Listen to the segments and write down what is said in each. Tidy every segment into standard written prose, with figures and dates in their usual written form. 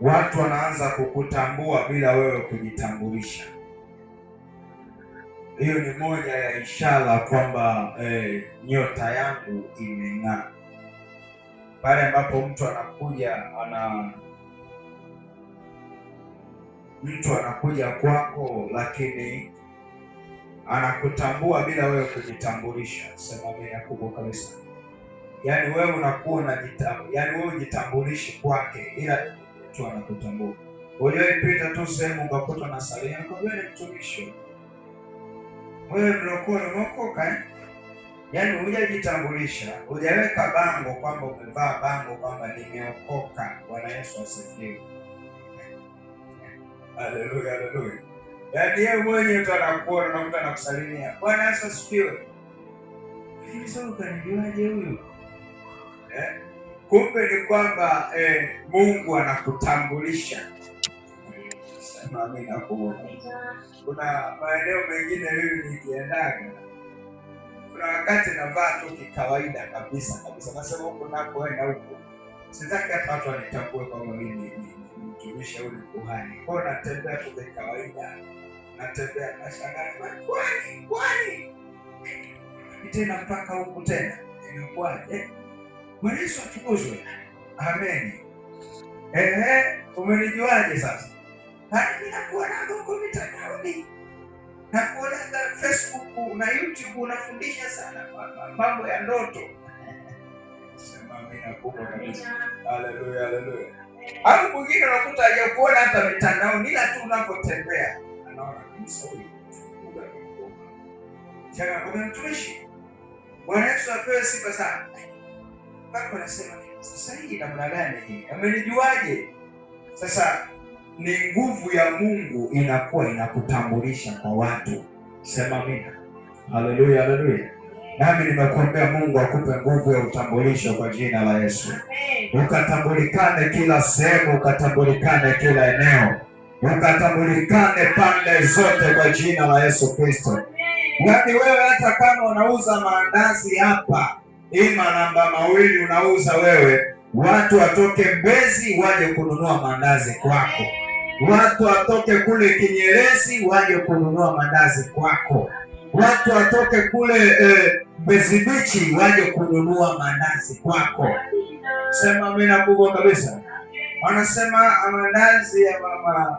watu wanaanza kukutambua bila wewe kujitambulisha. Hiyo ni moja ya ishara kwamba nyota yangu imeng'aa. Pale ambapo mtu anakuja kwako, lakini anakutambua bila wewe kujitambulisha. Sema amina kubwa kabisa. Yaani wewe unakuwa yaani wewe ujitambulishi kwake, ila mtu anakutambua. Uliyepita tu sehemu ukakuta na salia kwa wewe ni mtumishi. Wewe mlokole umeokoka. Yaani hujajitambulisha, hujaweka bango kwamba umevaa bango kwamba nimeokoka. Bwana Yesu asifiwe. Haleluya, haleluya. Yaani yeye mwenyewe tu anakuona na mtu anakusalimia. Bwana Yesu asifiwe. Hivi sasa ukanijuaje huyu? Kumbe ni kwamba Mungu anakutambulisha. Sema amina kubwa. Kuna maeneo mengine mimi nikiendaga, kuna wakati navaa tu kikawaida kabisa. Nasema huko nakoenda huko, sitaki hata watu wanitambue kwamba mimi ni mtumishi au ni kuhani. Kwa hiyo natembea tu kawaida, natembea na shangazi, kwani tena mpaka huku tena inakuwaje? Bwana Yesu atukuzwe. Amen. Umenijuaje sasa? Mimi nakuona huko mitandaoni, nakuona Facebook na YouTube, unafundisha sana mambo ya ndoto. Sema amina kubwa kabisa. Haleluya, haleluya. Hapo mwingine unakuta hajakuona hata mitandaoni, ila tu unapotembea anaona kabisa huyu Mungu anakuona. Chana kwa mtumishi. Bwana Yesu apewe sifa sana. Bako anasema sasa hii namna gani hii? Amenijuaje? Sasa ni nguvu ya Mungu inakuwa inakutambulisha kwa watu. Sema amina. Haleluya, haleluya. Nami nimekuombea Mungu akupe nguvu ya utambulisho kwa jina la Yesu. Ukatambulikane kila sehemu, ukatambulikane kila eneo, ukatambulikane pande zote kwa jina la Yesu Kristo. Yaani wewe hata kama unauza maandazi hapa, ima namba mawili unauza wewe, watu watoke Mbezi waje kununua maandazi kwako. Watu watoke kule Kinyerezi waje kununua maandazi kwako. Watu watoke kule Mbezi Beach waje kununua maandazi kwako. Sema amina kubwa kabisa. Wanasema maandazi ya mama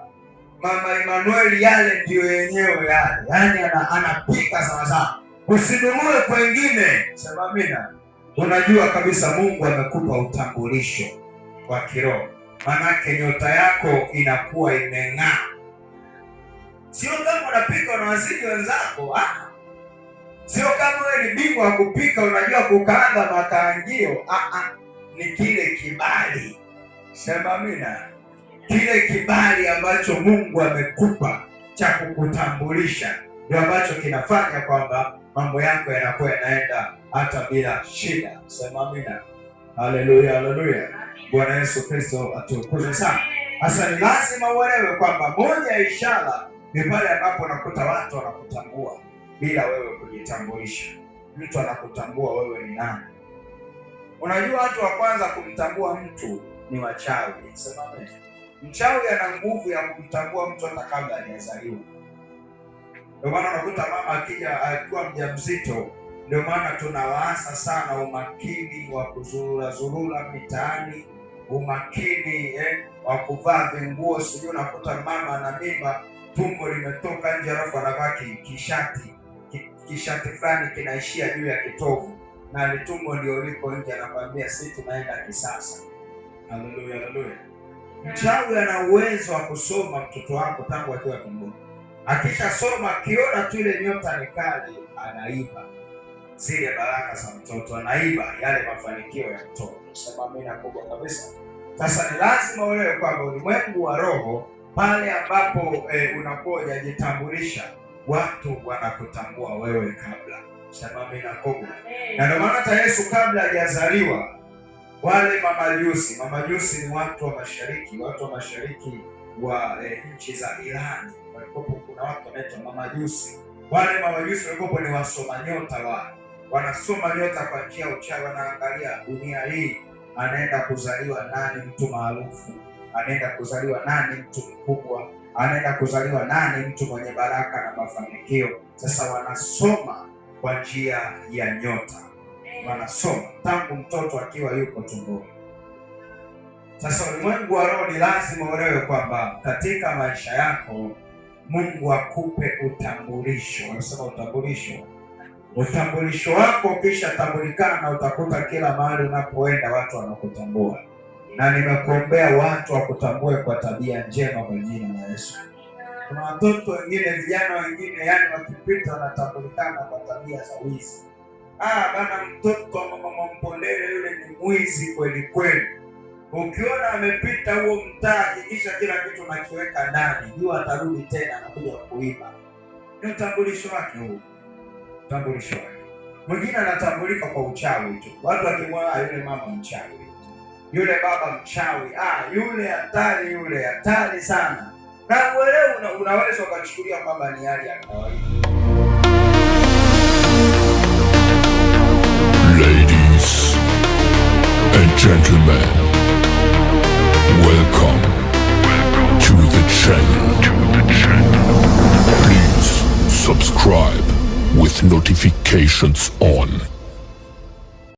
Emmanuel yale ndio yenyewe yale. Yaani anapika sawasawa. Usinunue kwengine. Sema amina. Unajua kabisa Mungu amekupa utambulisho wa kiroho. Manake nyota yako inakuwa imeng'aa. Sio kama unapika unawazidi wenzako. Sio kama wewe ni bingwa wa kupika unajua kukaanga makaangio. Ni kile kibali. Sema amina. Kile kibali ambacho Mungu amekupa cha kukutambulisha ndio ambacho kinafanya kwamba mambo yako yanakuwa yanaenda hata bila shida. Sema amina. Haleluya, haleluya. Bwana Yesu Kristo atukuzwe sana. Sasa ni lazima uelewe kwamba moja ya ishara ni pale ambapo unakuta watu wanakutambua bila wewe kujitambulisha. Mtu anakutambua wewe ni nani. Unajua watu wa kwanza kumtambua mtu ni wachawi. Sema amina. Mchawi ana nguvu ya kumtambua mtu hata kabla hajazaliwa. Ndio maana unakuta mama akija akiwa mjamzito, ndio maana tunawaasa sana umakini wa kuzurura mitaani, umakini wa kuvaa vinguo. Sijui unakuta mama ana mimba, tumbo limetoka nje, alafu anavaa kishati fulani kinaishia juu ya kitovu, na ile tumbo ndio liko nje, anakuambia sisi tunaenda kisasa. Haleluya, haleluya. Mchawi ana uwezo wa kusoma mtoto wako tangu akiwa tumboni. Akishasoma akiona tu ile nyota ni kali, anaiba zile baraka za mtoto, anaiba yale mafanikio ya mtoto. Sema amina kubwa kabisa. Sasa ni lazima uelewe kwamba ulimwengu wa roho, pale ambapo unakuwa hujajitambulisha, watu wanakutambua wewe kabla. Sema amina kubwa. Na ndio maana hata Yesu kabla hajazaliwa, wale mamajusi ni watu wa mashariki, wa nchi za Irani. Walikuwa kuna watu wanaitwa mamajusi. Wale mamajusi walikuwa ni wasoma nyota wanasoma nyota kwa njia ya uchawi. Wanaangalia dunia hii anaenda kuzaliwa nani, mtu maarufu, anaenda kuzaliwa nani mtu mkubwa, anaenda kuzaliwa nani mtu mwenye baraka na mafanikio. Sasa wanasoma kwa njia ya nyota, wanasoma tangu mtoto akiwa yuko tumboni. Sasa ulimwengu wa roho ni lazima uelewe kwamba katika maisha yako Mungu akupe utambulisho. Anasema utambulisho wako kisha tambulikana, na utakuta kila mahali unapoenda watu wanakutambua. Na nimekuombea watu wakutambue kwa tabia njema kwa jina la Yesu. Kuna watoto wengine, vijana wengine, yani wakipita wanatambulikana kwa tabia za wizi. Bana, mtoto wa mama Mpondele yule ni mwizi kweli kweli. Ukiona amepita huo mtaa, hakikisha kila kitu nakiweka ndani, jua atarudi tena na kuja kuiba. Ni utambulisho wake huo, utambulisho wake. Mwingine anatambulika kwa uchawi tu, watu wakimwona yule mama mchawi, yule baba mchawi, yule hatari sana. Na wewe unaweza ukachukulia kwamba ni hali ya kawaida. Ladies and gentlemen, welcome to the channel. Please subscribe with notifications on.